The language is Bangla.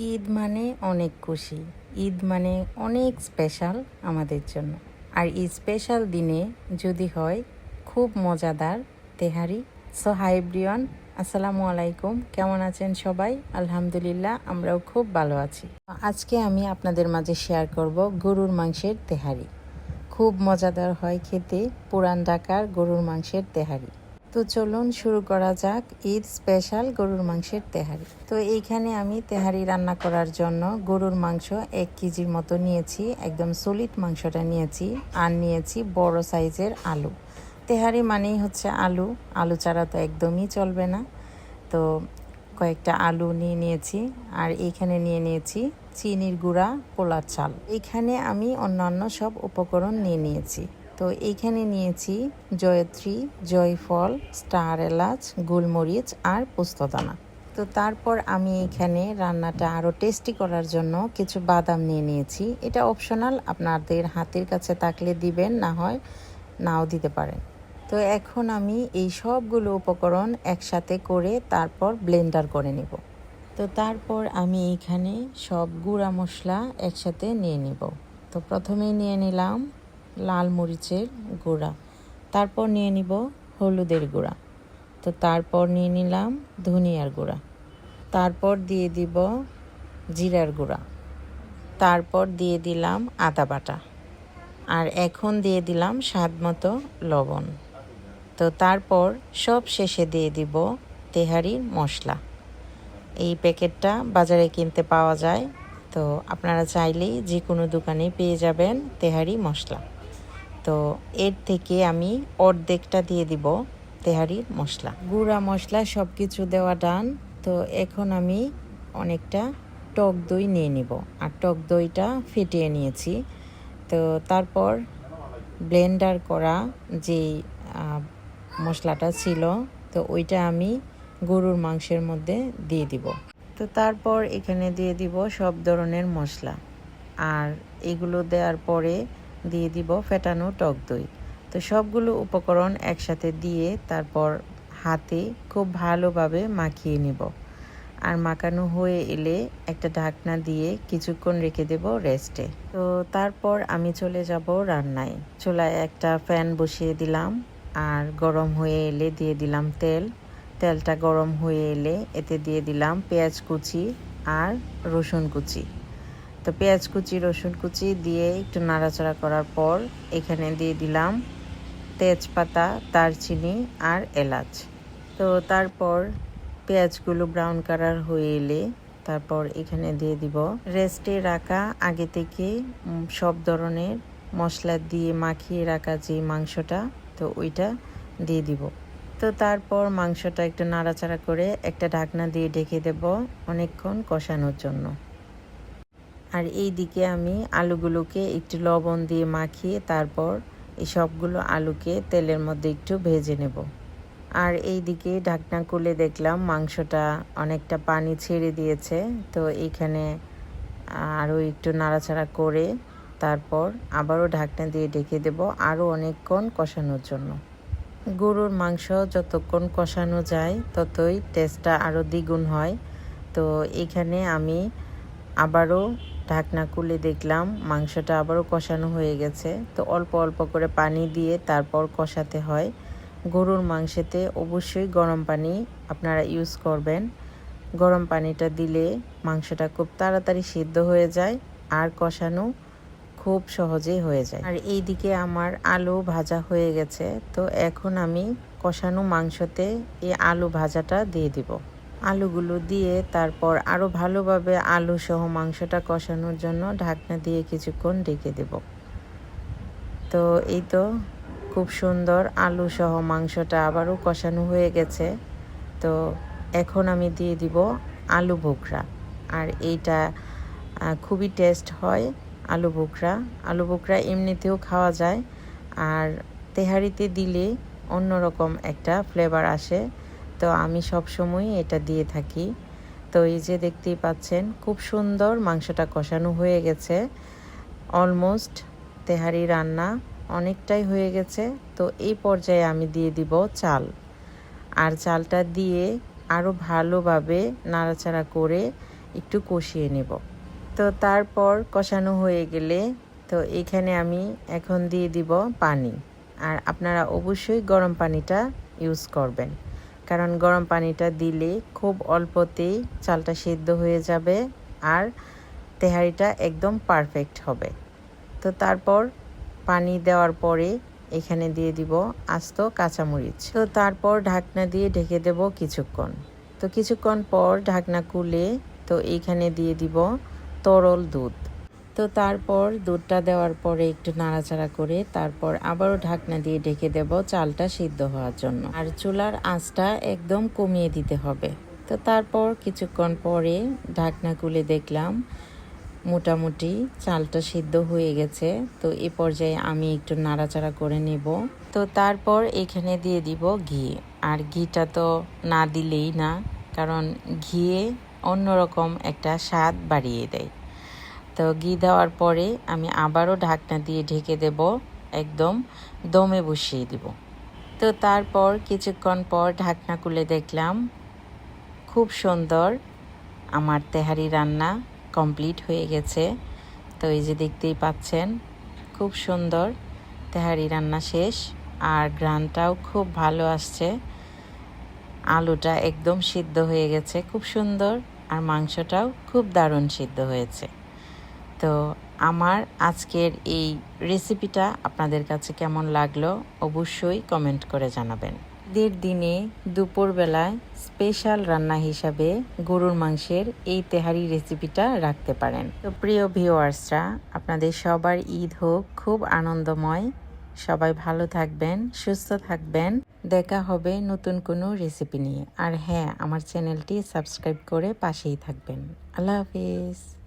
ঈদ মানে অনেক খুশি, ঈদ মানে অনেক স্পেশাল আমাদের জন্য। আর এই স্পেশাল দিনে যদি হয় খুব মজাদার তেহারি। সো হাই এভরিওয়ান, আসসালামু আলাইকুম। কেমন আছেন সবাই? আলহামদুলিল্লাহ, আমরাও খুব ভালো আছি। আজকে আমি আপনাদের মাঝে শেয়ার করব গরুর মাংসের তেহারি। খুব মজাদার হয় খেতে পুরান ঢাকার গরুর মাংসের তেহারি। তো চলুন শুরু করা যাক ঈদ স্পেশাল গরুর মাংসের তেহারি। তো এইখানে আমি তেহারি রান্না করার জন্য গরুর মাংস 1 কেজির মতো নিয়েছি, একদম সলিড মাংসটা নিয়েছি। আর নিয়েছি বড় সাইজের আলু। তেহারি মানেই হচ্ছে আলু, আলু ছাড়া তো একদমই চলবে না। তো কয়েকটা আলু নিয়ে নিয়েছি। আর এইখানে নিয়ে নিয়েছি চিনির গুঁড়া, পোলার চাল। এইখানে আমি অন্যান্য সব উপকরণ নিয়ে নিয়েছি। তো এইখানে নিয়েছি জয়ত্রী, জয়ফল, স্টার এলাচ, গোলমরিচ আর পোস্তদানা। তো তারপর আমি এখানে রান্নাটা আরও টেস্টি করার জন্য কিছু বাদাম নিয়ে নিয়েছি। এটা অপশনাল, আপনাদের হাতের কাছে থাকলে দিবেন, না হয় নাও দিতে পারেন। তো এখন আমি এই সবগুলো উপকরণ একসাথে করে তারপর ব্লেন্ডার করে নেব। তো তারপর আমি এখানে সব গুঁড়া মশলা একসাথে নিয়ে নেব। তো প্রথমেই নিয়ে নিলাম লাল মরিচের গুঁড়া, তারপর নিয়ে নিব হলুদের গুঁড়া, তো তারপর নিয়ে নিলাম ধনিয়ার গুঁড়া, তারপর দিয়ে দিব জিরার গুঁড়া, তারপর দিয়ে দিলাম আদা বাটা, আর এখন দিয়ে দিলাম স্বাদ মতো লবণ। তো তারপর সব শেষে দিয়ে দিব তেহারির মশলা। এই প্যাকেটটা বাজারে কিনতে পাওয়া যায়, তো আপনারা চাইলেই যে কোনো দোকানে পেয়ে যাবেন তেহারি মশলা। তো এর থেকে আমি অর্ধেকটা দিয়ে দিব তেহারির মশলা। গুঁড়া মশলা সব কিছু দেওয়া ডান। তো এখন আমি অনেকটা টক দই নিয়ে নিব, আর টক দইটা ফেটিয়ে নিয়েছি। তো তারপর ব্লেন্ডার করা যে মশলাটা ছিল, তো ওইটা আমি গরুর মাংসের মধ্যে দিয়ে দিব। তো তারপর এখানে দিয়ে দিব সব ধরনের মশলা, আর এগুলো দেওয়ার পরে দিয়ে দিব ফেটানো টক দই। তো সবগুলো উপকরণ একসাথে দিয়ে তারপর হাতে খুব ভালোভাবে মাখিয়ে নেব। আর মাখানো হয়ে এলে একটা ঢাকনা দিয়ে কিছুক্ষণ রেখে দেব রেস্টে। তো তারপর আমি চলে যাব রান্নায়। চুলায় একটা ফ্যান বসিয়ে দিলাম, আর গরম হয়ে এলে দিয়ে দিলাম তেল। তেলটা গরম হয়ে এলে এতে দিয়ে দিলাম পেঁয়াজ কুচি আর রসুন কুচি। তো পেঁয়াজ কুচি, রসুন কুচি দিয়ে একটু নাড়াচাড়া করার পর এখানে দিয়ে দিলাম তেজপাতা, দারচিনি আর এলাচ। তো তারপর পেঁয়াজগুলো ব্রাউন কালার হয়ে এলে তারপর এখানে দিয়ে দিব রেস্টে রাখা আগে থেকে সব ধরনের মশলা দিয়ে মাখিয়ে রাখা যে মাংসটা, তো ওইটা দিয়ে দিব। তো তারপর মাংসটা একটু নাড়াচাড়া করে একটা ঢাকনা দিয়ে ঢেকে দেব অনেকক্ষণ কষানোর জন্য। আর এই দিকে আমি আলুগুলোকে একটু লবণ দিয়ে মাখিয়ে তারপর এই সবগুলো আলুকে তেলের মধ্যে একটু ভেজে নেব। আর এই দিকে ঢাকনা খুলে দেখলাম মাংসটা অনেকটা পানি ছেড়ে দিয়েছে। তো এইখানে আরও একটু নাড়াচাড়া করে তারপর আবারও ঢাকনা দিয়ে ঢেকে দেব আরও অনেকক্ষণ কষানোর জন্য। গরুর মাংস যতক্ষণ কষানো যায় ততই টেস্টটা আরও দ্বিগুণ হয়। তো এখানে আমি আবারও ঢাকনা খুলে দেখলাম মাংসটা আবারও কষানো হয়ে গেছে। তো অল্প অল্প করে পানি দিয়ে তারপর কষাতে হয়। গরুর মাংসেতে অবশ্যই গরম পানি আপনারা ইউজ করবেন। গরম পানিটা দিলে মাংসটা খুব তাড়াতাড়ি সিদ্ধ হয়ে যায় আর কষানো খুব সহজেই হয়ে যায়। আর এই দিকে আমার আলু ভাজা হয়ে গেছে। তো এখন আমি কষানো মাংসতে এই আলু ভাজাটা দিয়ে দিব। আলুগুলো দিয়ে তারপর আরও ভালোভাবে আলু সহ মাংসটা কষানোর জন্য ঢাকনা দিয়ে কিছুক্ষণ ঢেকে দেব। তো এই তো খুব সুন্দর আলু সহ মাংসটা আবারও কষানো হয়ে গেছে। তো এখন আমি দিয়ে দিব আলু বোখরা। আর এইটা খুবই টেস্ট হয় আলু বোখরা। আলু বোখরা এমনিতেও খাওয়া যায়, আর তেহারিতে দিলে অন্যরকম একটা ফ্লেভার আসে। তো আমি সবসময় এটা দিয়ে থাকি। তো এই যে দেখতেই পাচ্ছেন খুব সুন্দর মাংসটা কষানো হয়ে গেছে। অলমোস্ট তেহারি রান্না অনেকটাই হয়ে গেছে। তো এই পর্যায়ে আমি দিয়ে দিব চাল, আর চালটা দিয়ে আরও ভালোভাবে নাড়াচাড়া করে একটু কষিয়ে নেব। তো তারপর কষানো হয়ে গেলে তো এখানে আমি এখন দিয়ে দিব পানি। আর আপনারা অবশ্যই গরম পানিটা ইউজ করবেন, কারণ গরম পানিটা দিলে খুব অল্পতেই চালটা সিদ্ধ হয়ে যাবে আর তেহারিটা একদম পারফেক্ট হবে। তো তারপর পানি দেওয়ার পরে এখানে দিয়ে দিব আস্ত কাঁচামরিচ। তো তারপর ঢাকনা দিয়ে ঢেকে দেব কিছুক্ষণ। তো কিছুক্ষণ পর ঢাকনা খুলে তো এইখানে দিয়ে দিব তরল দুধ। তো তারপর দুধটা দেওয়ার পরে একটু নাড়াচাড়া করে তারপর আবারও ঢাকনা দিয়ে ঢেকে দেব চালটা সিদ্ধ হওয়ার জন্য। আর চুলার আঁচটা একদম কমিয়ে দিতে হবে। তো তারপর কিছুক্ষণ পরে ঢাকনা খুলে দেখলাম মোটামুটি চালটা সিদ্ধ হয়ে গেছে। তো এই পর্যায়ে আমি একটু নাড়াচাড়া করে নেব। তো তারপর এখানে দিয়ে দিব ঘি। আর ঘিটা তো না দিলেই না, কারণ ঘিয়ে অন্যরকম একটা স্বাদ বাড়িয়ে দেয়। তো ঘি দেওয়ার পরে আমি আবারও ঢাকনা দিয়ে ঢেকে দেব, একদম দমে বসিয়ে দিব। তো তারপর কিছুক্ষণ পর ঢাকনা খুলে দেখলাম খুব সুন্দর আমার তেহারি রান্না কমপ্লিট হয়ে গেছে। তো এই যে দেখতেই পাচ্ছেন খুব সুন্দর তেহারি রান্না শেষ, আর ঘ্রাণটাও খুব ভালো আসছে। আলুটা একদম সিদ্ধ হয়ে গেছে খুব সুন্দর, আর মাংসটাও খুব দারুণ সিদ্ধ হয়েছে। তো আমার আজকের এই রেসিপিটা আপনাদের কাছে কেমন লাগলো অবশ্যই কমেন্ট করে জানাবেন। ঈদের দিনে দুপুরবেলায় স্পেশাল রান্না হিসাবে গরুর মাংসের এই তেহারি রেসিপিটা রাখতে পারেন। তো প্রিয় ভিউয়ার্সরা, আপনাদের সবার ঈদ হোক খুব আনন্দময়। সবাই ভালো থাকবেন, সুস্থ থাকবেন। দেখা হবে নতুন কোনো রেসিপি নিয়ে। আর হ্যাঁ, আমার চ্যানেলটি সাবস্ক্রাইব করে পাশেই থাকবেন। আল্লাহ হাফিজ।